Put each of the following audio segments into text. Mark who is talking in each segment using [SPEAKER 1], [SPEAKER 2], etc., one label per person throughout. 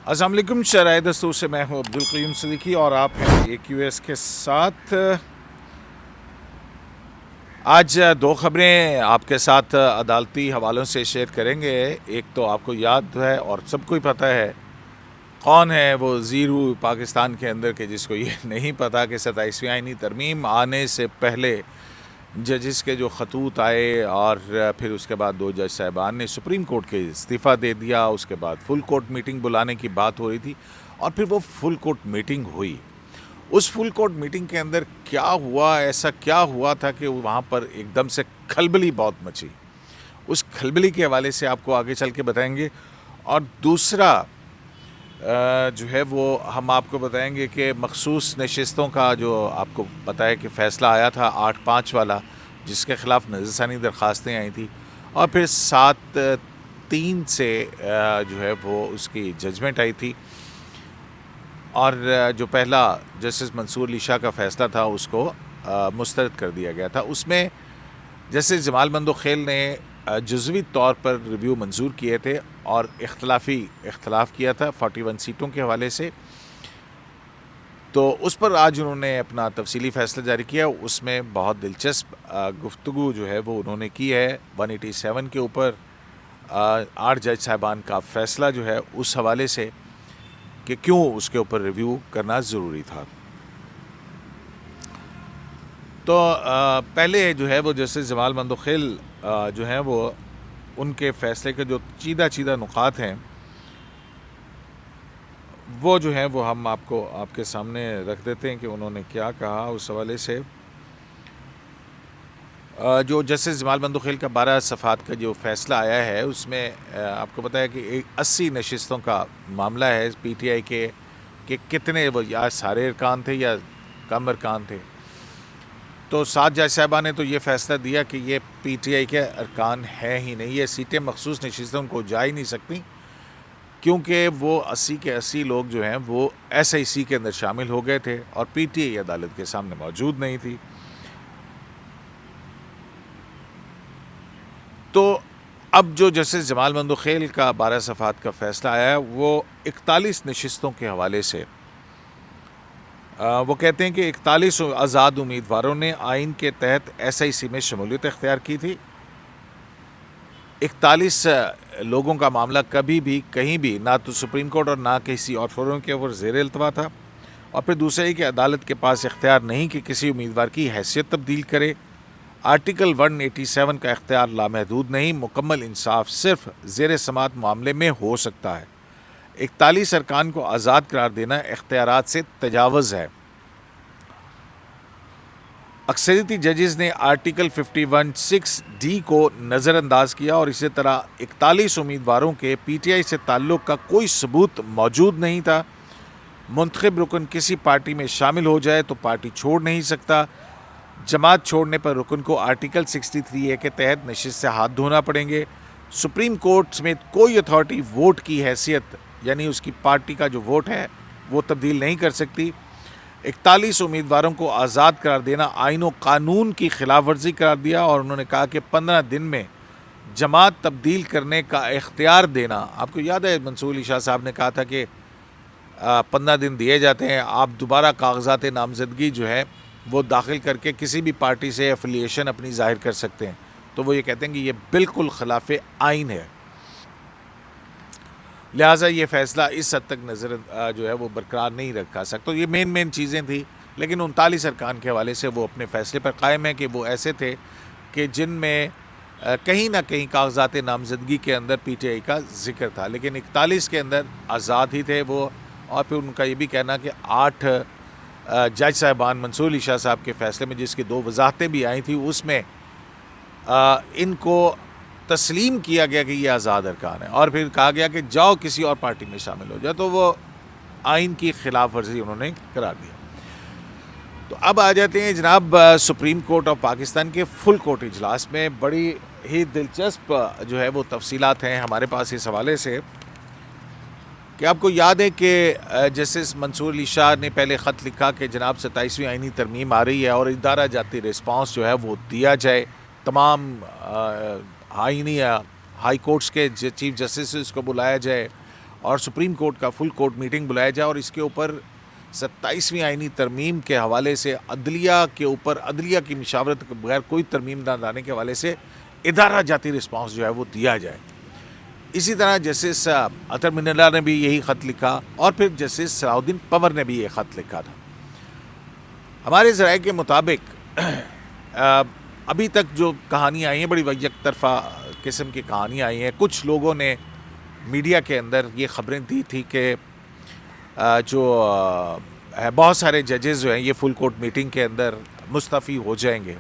[SPEAKER 1] السلام علیکم، شرائع دستور سے میں ہوں عبدالقیوم صدیقی اور آپ ہیں AQS کے ساتھ۔ آج دو خبریں آپ کے ساتھ عدالتی حوالوں سے شیئر کریں گے۔ ایک تو آپ کو یاد ہے اور سب کو ہی پتہ ہے کون ہے وہ زیرو پاکستان کے اندر کے جس کو یہ نہیں پتہ کہ 27ویں آئینی ترمیم آنے سے پہلے ججز کے جو خطوط آئے اور پھر اس کے بعد دو جج صاحبان نے سپریم کورٹ کے استعفیٰ دے دیا۔ اس کے بعد فل کورٹ میٹنگ بلانے کی بات ہو رہی تھی اور پھر وہ فل کورٹ میٹنگ ہوئی۔ اس فل کورٹ میٹنگ کے اندر کیا ہوا، ایسا کیا ہوا تھا کہ وہاں پر ایک دم سے کھلبلی بہت مچی۔ اس کھلبلی کے حوالے سے آپ کو آگے چل کے بتائیں گے۔ اور دوسرا جو ہے وہ ہم آپ کو بتائیں گے کہ مخصوص نشستوں کا جو آپ کو پتہ ہے کہ فیصلہ آیا تھا 8-5 والا، جس کے خلاف نظر ثانی درخواستیں آئی تھیں، اور پھر 7-3 سے جو ہے وہ اس کی ججمنٹ آئی تھی، اور جو پہلا جسٹس منصور علی شاہ کا فیصلہ تھا اس کو مسترد کر دیا گیا تھا۔ اس میں جسٹس جمال بندوخیل نے جزوی طور پر ریویو منظور کیے تھے اور اختلاف کیا تھا 41 سیٹوں کے حوالے سے، تو اس پر آج انہوں نے اپنا تفصیلی فیصلہ جاری کیا۔ اس میں بہت دلچسپ گفتگو جو ہے وہ انہوں نے کی ہے 187 کے اوپر 8 جج صاحبان کا فیصلہ جو ہے اس حوالے سے کہ کیوں اس کے اوپر ریویو کرنا ضروری تھا۔ تو پہلے جو ہے وہ جسٹس جمال بندوخیل جو ہیں وہ ان کے فیصلے کے جو چیدہ نقاط ہیں وہ جو ہیں وہ ہم آپ کے سامنے رکھ دیتے ہیں کہ انہوں نے کیا کہا اس حوالے سے۔ جو جسٹس جمال بندوخیل کا 12 صفحات کا جو فیصلہ آیا ہے اس میں آپ کو پتہ ہے کہ 80 نشستوں کا معاملہ ہے پی ٹی آئی کے، کہ کتنے وہ یا سارے ارکان تھے یا کم ارکان تھے۔ تو 7 جج صاحبان نے تو یہ فیصلہ دیا کہ یہ پی ٹی آئی کے ارکان ہیں ہی نہیں، یہ سیٹیں مخصوص نشستوں کو جا ہی نہیں سکتی، کیونکہ وہ 80 کے 80 لوگ جو ہیں وہ ایس آئی سی کے اندر شامل ہو گئے تھے اور پی ٹی آئی عدالت کے سامنے موجود نہیں تھی۔ تو اب جو جسٹس جمال بندوخیل کا 12 صفحات کا فیصلہ آیا ہے وہ 41 نشستوں کے حوالے سے وہ کہتے ہیں کہ 41 آزاد امیدواروں نے آئین کے تحت ایس آئی سی میں شمولیت اختیار کی تھی۔ 41 لوگوں کا معاملہ کبھی بھی کہیں بھی نہ تو سپریم کورٹ اور نہ کسی اور فورم کے اوپر زیر التوا تھا، اور پھر دوسرے ہی کہ عدالت کے پاس اختیار نہیں کہ کسی امیدوار کی حیثیت تبدیل کرے۔ آرٹیکل 187 کا اختیار لامحدود نہیں، مکمل انصاف صرف زیر سماعت معاملے میں ہو سکتا ہے۔ 41 ارکان کو آزاد قرار دینا اختیارات سے تجاوز ہے۔ اکثریتی ججز نے آرٹیکل 51(6)D کو نظر انداز کیا، اور اسی طرح 41 امیدواروں کے پی ٹی آئی سے تعلق کا کوئی ثبوت موجود نہیں تھا۔ منتخب رکن کسی پارٹی میں شامل ہو جائے تو پارٹی چھوڑ نہیں سکتا۔ جماعت چھوڑنے پر رکن کو آرٹیکل 63A کے تحت نشست سے ہاتھ دھونا پڑیں گے۔ سپریم کورٹ سمیت کوئی اتھارٹی ووٹ کی حیثیت یعنی اس کی پارٹی کا جو ووٹ ہے وہ تبدیل نہیں کر سکتی۔ 41 امیدواروں کو آزاد قرار دینا آئین و قانون کی خلاف ورزی قرار دیا، اور انہوں نے کہا کہ 15 دن میں جماعت تبدیل کرنے کا اختیار دینا، آپ کو یاد ہے منصور علی شاہ صاحب نے کہا تھا کہ 15 دن دیے جاتے ہیں، آپ دوبارہ کاغذات نامزدگی جو ہے وہ داخل کر کے کسی بھی پارٹی سے ایفیلیشن اپنی ظاہر کر سکتے ہیں۔ تو وہ یہ کہتے ہیں کہ یہ بالکل خلاف آئین ہے، لہٰذا یہ فیصلہ اس حد تک نظر جو ہے وہ برقرار نہیں رکھا سکتا۔ یہ مین چیزیں تھیں، لیکن 39 ارکان کے حوالے سے وہ اپنے فیصلے پر قائم ہیں کہ وہ ایسے تھے کہ جن میں کہیں نہ کہیں کاغذات نامزدگی کے اندر پی ٹی آئی کا ذکر تھا، لیکن 41 کے اندر آزاد ہی تھے وہ۔ اور پھر ان کا یہ بھی کہنا کہ 8 جج صاحبان منصور علی شاہ صاحب کے فیصلے میں جس کی 2 وضاحتیں بھی آئی تھیں اس میں ان کو تسلیم کیا گیا کہ یہ آزاد ارکان ہے، اور پھر کہا گیا کہ جاؤ کسی اور پارٹی میں شامل ہو جاؤ، تو وہ آئین کی خلاف ورزی انہوں نے قرار دیا۔ تو اب آ جاتے ہیں جناب سپریم کورٹ آف پاکستان کے فل کورٹ اجلاس میں۔ بڑی ہی دلچسپ جو ہے وہ تفصیلات ہیں ہمارے پاس اس حوالے سے کہ آپ کو یاد ہے کہ جسٹس منصور علی شاہ نے پہلے خط لکھا کہ جناب 27ویں آئینی ترمیم آ رہی ہے اور ادارہ جاتی رسپانس جو ہے وہ دیا جائے، تمام ہائی کورٹس کے چیف جسٹس کو بلایا جائے اور سپریم کورٹ کا فل کورٹ میٹنگ بلایا جائے اور اس کے اوپر 27ویں آئینی ترمیم کے حوالے سے عدلیہ کے اوپر عدلیہ کی مشاورت کے بغیر کوئی ترمیم نہ لانے کے حوالے سے ادارہ جاتی رسپانس جو ہے وہ دیا جائے. اسی طرح جسٹس اطہر من اللہ نے بھی یہی خط لکھا اور پھر جسٹس صلاح الدین پنور نے بھی یہ خط لکھا تھا. ہمارے ذرائع کے مطابق ابھی تک جو کہانیاں آئی ہیں بڑی یک طرفہ قسم کی کہانیاں آئی ہیں. کچھ لوگوں نے میڈیا کے اندر یہ خبریں دی تھی کہ جو بہت سارے ججز جو ہیں یہ فل کورٹ میٹنگ کے اندر مستعفی ہو جائیں گے.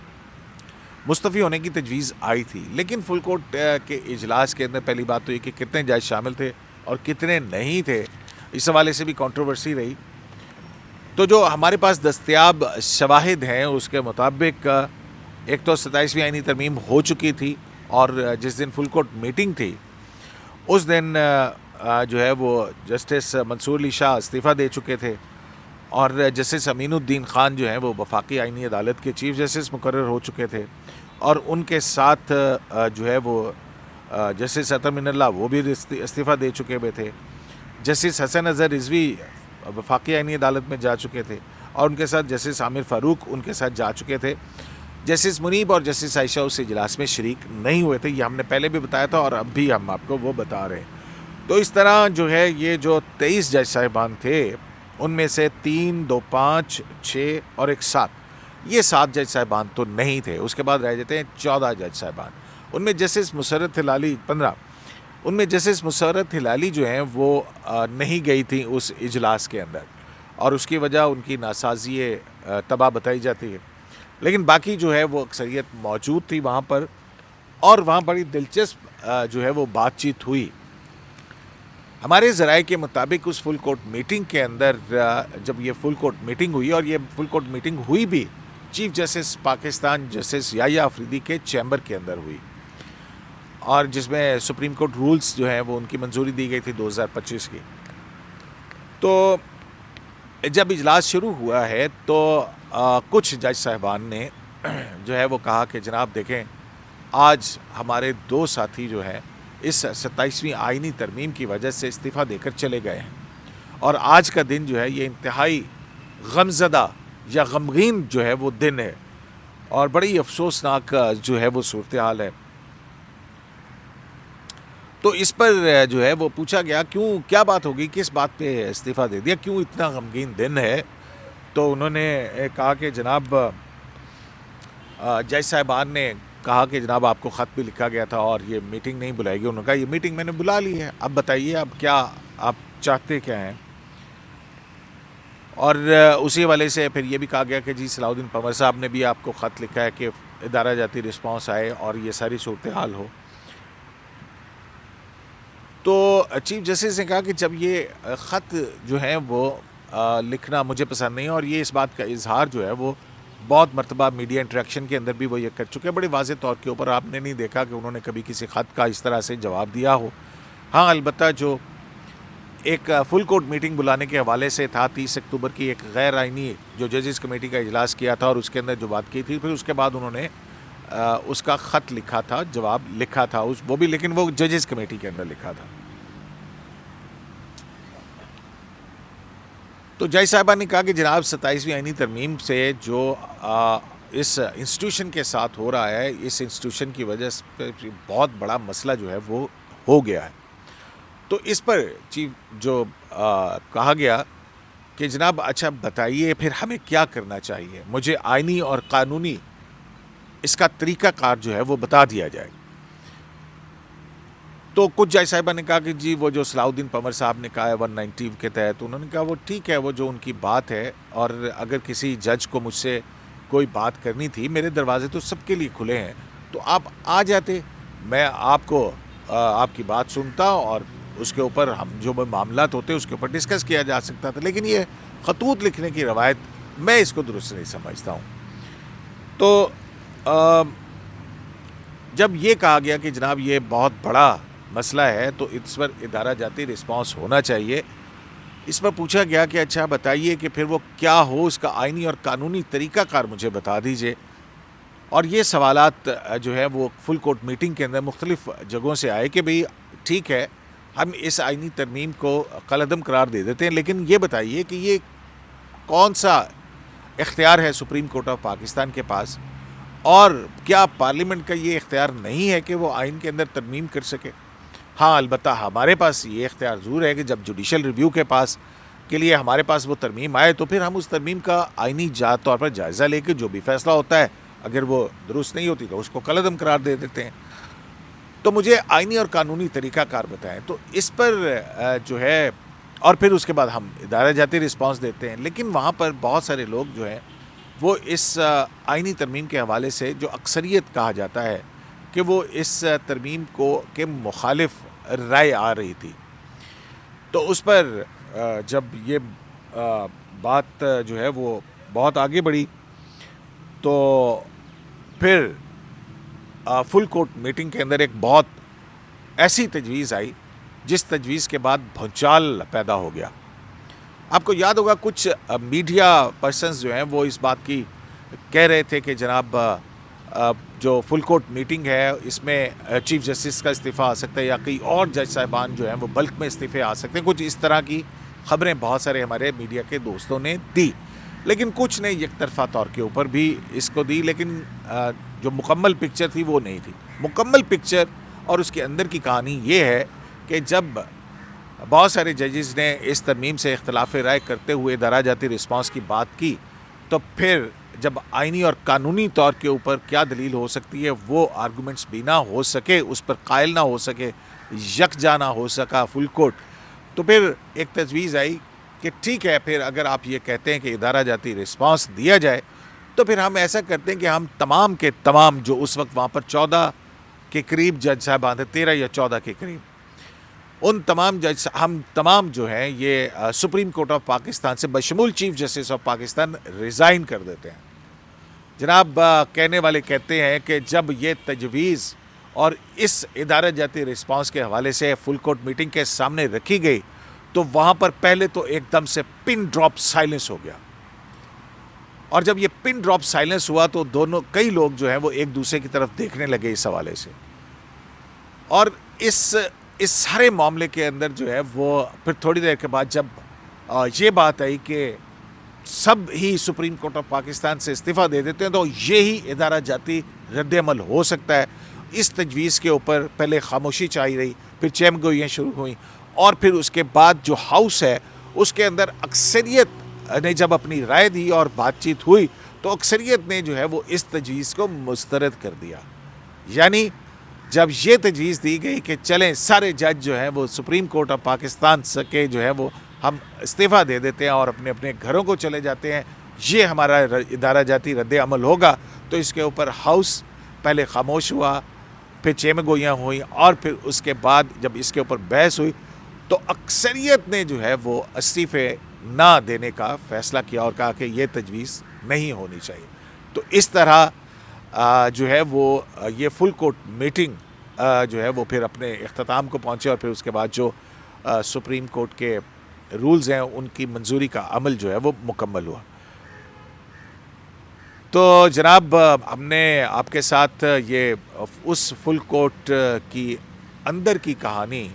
[SPEAKER 1] مستعفی ہونے کی تجویز آئی تھی لیکن فل کورٹ کے اجلاس کے اندر پہلی بات تو یہ کہ کتنے جج شامل تھے اور کتنے نہیں تھے اس حوالے سے بھی کنٹروورسی رہی. تو جو ہمارے پاس دستیاب شواہد ہیں اس کے مطابق ایک تو 27ویں آئینی ترمیم ہو چکی تھی اور جس دن فل کورٹ میٹنگ تھی اس دن جو ہے وہ جسٹس منصور علی شاہ استعفیٰ دے چکے تھے اور جسٹس امین الدین خان جو ہیں وہ وفاقی آئینی عدالت کے چیف جسٹس مقرر ہو چکے تھے اور ان کے ساتھ جو ہے وہ جسٹس اطہر من اللہ وہ بھی استعفیٰ دے چکے ہوئے تھے. جسٹس حسن اظہر رضوی وفاقی آئینی عدالت میں جا چکے تھے اور ان کے ساتھ جسٹس عامر فاروق ان کے ساتھ جا چکے تھے. جسٹس منیب اور جسٹس عائشہ اس اجلاس میں شریک نہیں ہوئے تھے. یہ ہم نے پہلے بھی بتایا تھا اور اب بھی ہم آپ کو وہ بتا رہے ہیں. تو اس طرح جو ہے یہ جو 23 جج صاحبان تھے ان میں سے 3, 2, 5, 6 اور 1 7 یہ 7 جج صاحبان تو نہیں تھے. اس کے بعد رہ جاتے ہیں 14 جج صاحبان. ان میں جسٹس مسرت ہلالی 15 ان میں جسٹس مسرت ہلالی جو ہیں وہ نہیں گئی تھیں اس اجلاس کے اندر اور اس کی وجہ ان کی ناسازی تباہ بتائی جاتی ہے. لیکن باقی جو ہے وہ اکثریت موجود تھی وہاں پر اور وہاں بڑی دلچسپ جو ہے وہ بات چیت ہوئی. ہمارے ذرائع کے مطابق اس فل کورٹ میٹنگ کے اندر جب یہ فل کورٹ میٹنگ ہوئی اور یہ فل کورٹ میٹنگ ہوئی بھی چیف جسٹس پاکستان جسٹس یحییٰ آفریدی کے چیمبر کے اندر ہوئی اور جس میں سپریم کورٹ رولز جو ہیں وہ ان کی منظوری دی گئی تھی 2025 کی. تو جب اجلاس شروع ہوا ہے تو کچھ جج صاحبان نے جو ہے وہ کہا کہ جناب دیکھیں آج ہمارے 2 ساتھی جو ہیں اس 27ویں آئینی ترمیم کی وجہ سے استعفیٰ دے کر چلے گئے ہیں اور آج کا دن جو ہے یہ انتہائی غمزدہ یا غمگین جو ہے وہ دن ہے اور بڑی افسوسناک جو ہے وہ صورتحال ہے. تو اس پر جو ہے وہ پوچھا گیا کیا بات ہوگی, کس بات پہ استعفیٰ دے دیا, کیوں اتنا غمگین دن ہے. تو انہوں نے کہا کہ جناب جج صاحبان نے کہا کہ جناب آپ کو خط بھی لکھا گیا تھا اور یہ میٹنگ نہیں بلائی گئی. انہوں نے کہا یہ میٹنگ میں نے بلا لی ہے, اب بتائیے اب کیا آپ چاہتے کیا ہیں. اور اسی حوالے سے پھر یہ بھی کہا گیا کہ جی صلاح الدین پنور صاحب نے بھی آپ کو خط لکھا ہے کہ ادارہ جاتی رسپانس آئے اور یہ ساری صورتحال ہو. تو چیف جسٹس نے کہا کہ جب یہ خط جو ہیں وہ لکھنا مجھے پسند نہیں اور یہ اس بات کا اظہار جو ہے وہ بہت مرتبہ میڈیا انٹریکشن کے اندر بھی وہ یہ کر چکے ہیں. بڑے واضح طور کے اوپر آپ نے نہیں دیکھا کہ انہوں نے کبھی کسی خط کا اس طرح سے جواب دیا ہو. ہاں البتہ جو ایک فل کورٹ میٹنگ بلانے کے حوالے سے تھا 30 اکتوبر کی ایک غیر آئینی جو ججز کمیٹی کا اجلاس کیا تھا اور اس کے اندر جو بات کی تھی پھر اس کے بعد انہوں نے اس کا خط لکھا تھا, جواب لکھا تھا وہ بھی, لیکن وہ ججز کمیٹی کے اندر لکھا تھا. تو جج صاحبہ نے کہا کہ جناب 27ویں آئینی ترمیم سے جو اس انسٹیٹیوشن کے ساتھ ہو رہا ہے اس انسٹیٹیوشن کی وجہ سے بہت بڑا مسئلہ جو ہے وہ ہو گیا ہے. تو اس پر چیف جو کہا گیا کہ جناب اچھا بتائیے پھر ہمیں کیا کرنا چاہیے, مجھے آئینی اور قانونی اس کا طریقہ کار جو ہے وہ بتا دیا جائے. تو کچھ جج صاحبہ نے کہا کہ جی وہ جو صلاح الدین پنور صاحب نے کہا ہے 190 کے تحت, انہوں نے کہا وہ ٹھیک ہے, وہ جو ان کی بات ہے اور اگر کسی جج کو مجھ سے کوئی بات کرنی تھی میرے دروازے تو سب کے لیے کھلے ہیں, تو آپ آ جاتے, میں آپ کو آپ کی بات سنتا اور اس کے اوپر ہم جو معاملات ہوتے اس کے اوپر ڈسکس کیا جا سکتا تھا. لیکن یہ خطوط لکھنے کی روایت میں اس کو درست نہیں سمجھتا ہوں. تو جب یہ کہا گیا کہ جناب یہ بہت بڑا مسئلہ ہے تو اس پر ادارہ جاتی رسپانس ہونا چاہیے, اس پر پوچھا گیا کہ اچھا بتائیے کہ پھر وہ کیا ہو, اس کا آئینی اور قانونی طریقہ کار مجھے بتا دیجئے. اور یہ سوالات جو ہے وہ فل کورٹ میٹنگ کے اندر مختلف جگہوں سے آئے کہ بھئی ٹھیک ہے ہم اس آئینی ترمیم کو کالعدم قرار دے دیتے ہیں. لیکن یہ بتائیے کہ یہ کون سا اختیار ہے سپریم کورٹ آف پاکستان کے پاس, اور کیا پارلیمنٹ کا یہ اختیار نہیں ہے کہ وہ آئین کے اندر ترمیم کر سکے؟ ہاں البتہ ہمارے پاس یہ اختیار ضرور ہے کہ جب جوڈیشل ریویو کے لیے ہمارے پاس وہ ترمیم آئے تو پھر ہم اس ترمیم کا آئینی طور پر جائزہ لے کے جو بھی فیصلہ ہوتا ہے, اگر وہ درست نہیں ہوتی تو اس کو کالعدم قرار دے دیتے ہیں. تو مجھے آئینی اور قانونی طریقہ کار بتائیں تو اس پر جو ہے, اور پھر اس کے بعد ہم ادارہ جاتی رسپانس دیتے ہیں. لیکن وہاں پر بہت سارے لوگ جو ہیں وہ اس آئینی ترمیم کے حوالے سے, جو اکثریت کہا جاتا ہے کہ وہ اس ترمیم کے مخالف رائے آ رہی تھی, تو اس پر جب یہ بات جو ہے وہ بہت آگے بڑھی تو پھر فل کورٹ میٹنگ کے اندر ایک بہت ایسی تجویز آئی جس تجویز کے بعد بھونچال پیدا ہو گیا. آپ کو یاد ہوگا کچھ میڈیا پرسنز جو ہیں وہ اس بات کی کہہ رہے تھے کہ جناب جو فل کورٹ میٹنگ ہے اس میں چیف جسٹس کا استعفیٰ آ سکتا ہے یا کئی اور جج صاحبان جو ہیں وہ بلک میں استعفے آ سکتے ہیں. کچھ اس طرح کی خبریں بہت سارے ہمارے میڈیا کے دوستوں نے دی, لیکن کچھ نے یک طرفہ طور کے اوپر بھی اس کو دی, لیکن جو مکمل پکچر تھی وہ نہیں تھی. مکمل پکچر اور اس کے اندر کی کہانی یہ ہے کہ جب بہت سارے ججز نے اس ترمیم سے اختلاف رائے کرتے ہوئے ادارہ جاتی رسپانس کی بات کی, تو پھر جب آئینی اور قانونی طور کے اوپر کیا دلیل ہو سکتی ہے وہ آرگومنٹس بھی نہ ہو سکے, اس پر قائل نہ ہو سکے, یکجا نہ ہو سکا فل کورٹ, تو پھر ایک تجویز آئی کہ ٹھیک ہے, پھر اگر آپ یہ کہتے ہیں کہ ادارہ جاتی رسپانس دیا جائے تو پھر ہم ایسا کرتے ہیں کہ ہم تمام کے تمام جو اس وقت وہاں پر 14 کے قریب جج صاحبان تھے, 13 یا 14 کے قریب, ان تمام جج ہم تمام جو ہیں یہ سپریم کورٹ آف پاکستان سے بشمول chief justice of Pakistan resign کر دیتے ہیں. جناب کہنے والے کہتے ہیں کہ جب یہ تجویز اور اس ادارہ جاتی رسپانس کے حوالے سے فل کورٹ میٹنگ کے سامنے رکھی گئی تو وہاں پر پہلے تو ایک دم سے پن ڈراپ سائلنس ہو گیا, اور جب یہ پن ڈراپ سائلنس ہوا تو کئی لوگ جو ہیں وہ ایک دوسرے کی طرف دیکھنے لگے اس حوالے سے, اور اس سارے معاملے کے اندر جو ہے وہ پھر تھوڑی دیر کے بعد جب یہ بات آئی کہ سب ہی سپریم کورٹ آف پاکستان سے استعفیٰ دے دیتے ہیں تو یہی ادارہ جاتی رد عمل ہو سکتا ہے. اس تجویز کے اوپر پہلے خاموشی چھائی رہی, پھر چہم گوئیاں شروع ہوئیں, اور پھر اس کے بعد جو ہاؤس ہے اس کے اندر اکثریت نے جب اپنی رائے دی اور بات چیت ہوئی تو اکثریت نے جو ہے وہ اس تجویز کو مسترد کر دیا. یعنی جب یہ تجویز دی گئی کہ چلیں سارے جج جو ہیں وہ سپریم کورٹ آف پاکستان کے جو ہے وہ ہم استعفیٰ دے دیتے ہیں اور اپنے اپنے گھروں کو چلے جاتے ہیں, یہ ہمارا ادارہ جاتی رد عمل ہوگا, تو اس کے اوپر ہاؤس پہلے خاموش ہوا, پھر چہم گوئیاں ہوئیں, اور پھر اس کے بعد جب اس کے اوپر بحث ہوئی تو اکثریت نے جو ہے وہ استعفے نہ دینے کا فیصلہ کیا اور کہا کہ یہ تجویز نہیں ہونی چاہیے. تو اس طرح جو ہے وہ یہ فل کورٹ میٹنگ جو ہے وہ پھر اپنے اختتام کو پہنچے, اور پھر اس کے بعد جو سپریم کورٹ کے رولز ہیں ان کی منظوری کا عمل جو ہے وہ مکمل ہوا. تو جناب ہم نے آپ کے ساتھ یہ اس فل کورٹ کی اندر کی کہانی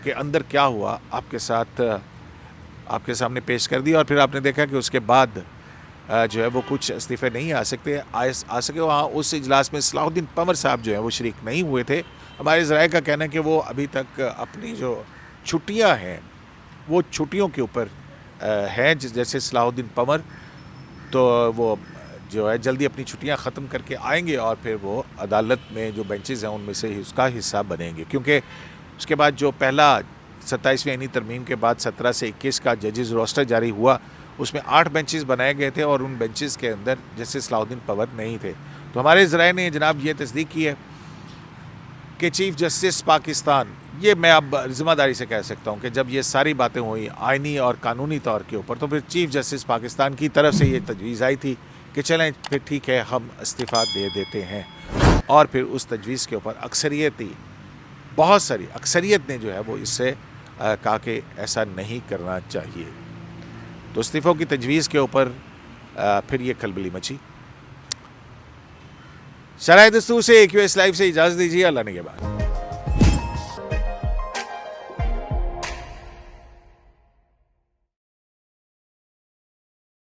[SPEAKER 1] کے اندر کیا ہوا آپ کے ساتھ آپ کے سامنے پیش کر دی, اور پھر آپ نے دیکھا کہ اس کے بعد جو ہے وہ کچھ استعفے نہیں آ سکے. وہاں اس اجلاس میں صلاح الدین پنور صاحب جو ہیں وہ شریک نہیں ہوئے تھے. ہمارے ذرائع کا کہنا ہے کہ وہ ابھی تک اپنی جو چھٹیاں ہیں وہ چھٹیوں کے اوپر ہیں, جیسے صلاح الدین پنور تو وہ جو ہے جلدی اپنی چھٹیاں ختم کر کے آئیں گے اور پھر وہ عدالت میں جو بینچز ہیں ان میں سے اس کا حصہ بنیں گے, کیونکہ اس کے بعد جو پہلا 27ویں آئینی ترمیم کے بعد 17 سے 21 کا ججز روسٹر جاری ہوا اس میں 8 بینچز بنائے گئے تھے اور ان بینچز کے اندر جیسے صلاح الدین پنور نہیں تھے. تو ہمارے ذرائع نے جناب یہ تصدیق کی ہے کہ چیف جسٹس پاکستان, یہ میں اب ذمہ داری سے کہہ سکتا ہوں کہ جب یہ ساری باتیں ہوئیں آئینی اور قانونی طور کے اوپر تو پھر چیف جسٹس پاکستان کی طرف سے یہ تجویز آئی تھی کہ چلیں پھر ٹھیک ہے ہم استعفیٰ دے دیتے ہیں, اور پھر اس تجویز کے اوپر بہت ساری اکثریت نے جو ہے وہ اس سے کہا کہ ایسا نہیں کرنا چاہیے. تو استعفوں کی تجویز کے اوپر پھر یہ کھلبلی مچی. شرائع دستور سے AQS لائیو سے اجازت دیجیے, اللہ نگہبان.